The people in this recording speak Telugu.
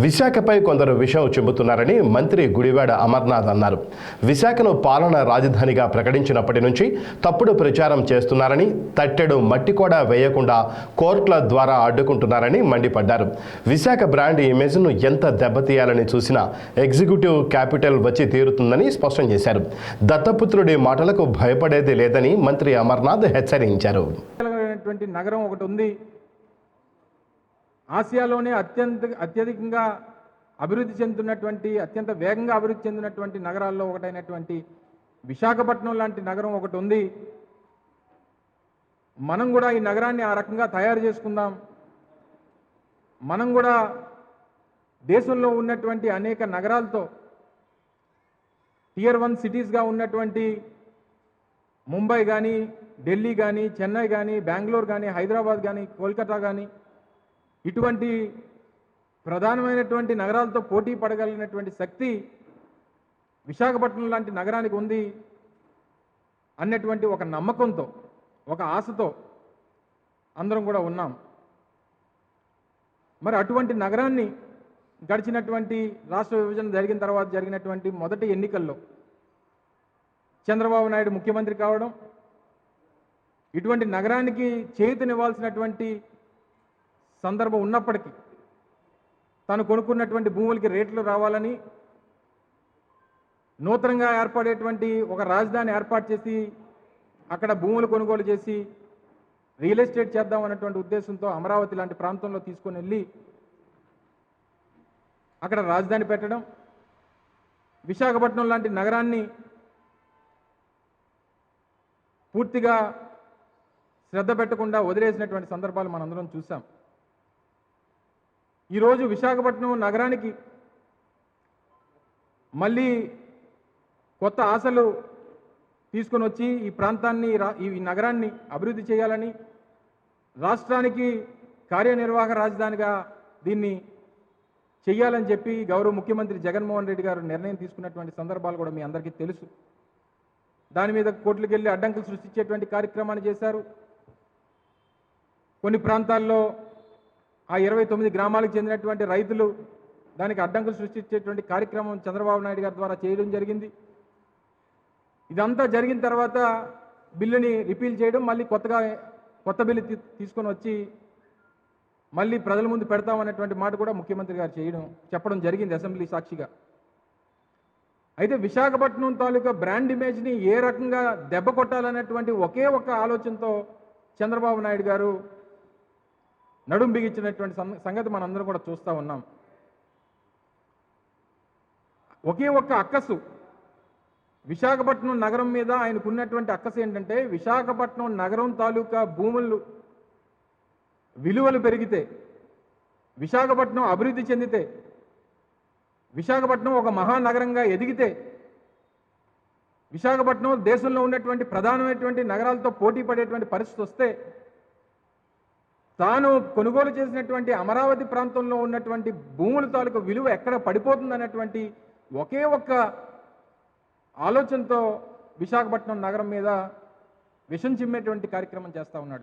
విశాఖపై కొందరు విషయం చెబుతున్నారని మంత్రి గుడివాడ అమర్నాథ్ అన్నారు. విశాఖను పాలనా రాజధానిగా ప్రకటించినప్పటి నుంచి తప్పుడు ప్రచారం చేస్తున్నారని, తట్టెడు మట్టి కూడా వేయకుండా కోర్టుల ద్వారా అడ్డుకుంటున్నారని మండిపడ్డారు. విశాఖ బ్రాండ్ ఇమేజ్ను ఎంత దెబ్బతీయాలని చూసినా ఎగ్జిక్యూటివ్ క్యాపిటల్ వచ్చి తీరుతుందని స్పష్టం చేశారు. దత్తపుత్రుడి మాటలకు భయపడేది లేదని మంత్రి అమర్నాథ్ హెచ్చరించారు. నగరం ఒకటి ఉంది, ఆసియాలోనే అత్యధికంగా అభివృద్ధి చెందుతున్నటువంటి, అత్యంత వేగంగా అభివృద్ధి చెందినటువంటి నగరాల్లో ఒకటైనటువంటి విశాఖపట్నం లాంటి నగరం ఒకటి ఉంది. మనం కూడా ఈ నగరాన్ని ఆ రకంగా తయారు చేసుకుందాం. మనం కూడా దేశంలో ఉన్నటువంటి అనేక నగరాలతో టియర్ 1 సిటీస్గా ఉన్నటువంటి ముంబై కానీ, ఢిల్లీ కానీ, చెన్నై కానీ, బెంగళూరు కానీ, హైదరాబాద్ కానీ, కోల్కతా కానీ, ఇటువంటి ప్రధానమైనటువంటి నగరాలతో పోటీ పడగలిగినటువంటి శక్తి విశాఖపట్నం లాంటి నగరానికి ఉంది అన్నటువంటి ఒక నమ్మకంతో, ఒక ఆశతో అందరం కూడా ఉన్నాం. మరి అటువంటి నగరాన్ని గడిచినటువంటి రాష్ట్ర విభజన జరిగిన తర్వాత జరిగినటువంటి మొదటి ఎన్నికల్లో చంద్రబాబు నాయుడు ముఖ్యమంత్రి కావడం, ఇటువంటి నగరానికి చేయూతనివ్వాల్సినటువంటి సందర్భం ఉన్నప్పటికీ తాను కొనుక్కున్నటువంటి భూములకి రేట్లు రావాలని, నూతనంగా ఏర్పడేటువంటి ఒక రాజధాని ఏర్పాటు చేసి అక్కడ భూములు కొనుగోలు చేసి రియల్ ఎస్టేట్ చేద్దాం అన్నటువంటి ఉద్దేశంతో అమరావతి లాంటి ప్రాంతంలో తీసుకొని వెళ్ళి అక్కడ రాజధాని పెట్టడం, విశాఖపట్నం లాంటి నగరాన్ని పూర్తిగా శ్రద్ధ పెట్టకుండా వదిలేసినటువంటి సందర్భాలు మనందరం చూసాం. ఈరోజు విశాఖపట్నం నగరానికి మళ్ళీ కొత్త ఆశలు తీసుకొని వచ్చి ఈ ప్రాంతాన్ని, ఈ నగరాన్ని అభివృద్ధి చేయాలని, రాష్ట్రానికి కార్యనిర్వాహక రాజధానిగా దీన్ని చెయ్యాలని చెప్పి గౌరవ ముఖ్యమంత్రి జగన్మోహన్ రెడ్డి గారు నిర్ణయం తీసుకున్నటువంటి సందర్భాలు కూడా మీ అందరికీ తెలుసు. దాని మీద కోర్టులకు వెళ్ళి అడ్డంకులు సృష్టించేటువంటి కార్యక్రమాన్ని చేశారు. కొన్ని ప్రాంతాల్లో ఆ 29 గ్రామాలకు చెందినటువంటి రైతులు దానికి అడ్డంకులు సృష్టించేటువంటి కార్యక్రమం చంద్రబాబు నాయుడు గారి ద్వారా చేయడం జరిగింది. ఇదంతా జరిగిన తర్వాత బిల్లుని రిపీల్ చేయడం, మళ్ళీ కొత్త బిల్లు తీసుకొని వచ్చి మళ్ళీ ప్రజల ముందు పెడతామన్నటువంటి మాట కూడా ముఖ్యమంత్రి గారు చెప్పడం జరిగింది అసెంబ్లీ సాక్షిగా. అయితే విశాఖపట్నం తాలూకా బ్రాండ్ ఇమేజ్ని ఏ రకంగా దెబ్బ కొట్టాలనేటువంటి ఒకే ఒక్క ఆలోచనతో చంద్రబాబు నాయుడు గారు నడుం బిగించినటువంటి సంగతి మనందరం కూడా చూస్తూ ఉన్నాం. ఒకే ఒక్క అక్కసు, విశాఖపట్నం నగరం మీద ఆయనకున్నటువంటి అక్కసు ఏంటంటే, విశాఖపట్నం నగరం తాలూకా భూములు విలువలు పెరిగితే, విశాఖపట్నం అభివృద్ధి చెందితే, విశాఖపట్నం ఒక మహానగరంగా ఎదిగితే, విశాఖపట్నం దేశంలో ఉన్నటువంటి ప్రధానమైనటువంటి నగరాలతో పోటీ పడేటువంటి పరిస్థితి వస్తే, తాను కొనుగోలు చేసినటువంటి అమరావతి ప్రాంతంలో ఉన్నటువంటి భూముల తాలూకు విలువ ఎక్కడ పడిపోతుందనేటువంటి ఒకే ఒక్క ఆలోచనతో విశాఖపట్నం నగరం మీద విషం చిమ్మేటువంటి కార్యక్రమం చేస్తూ ఉన్నాడు.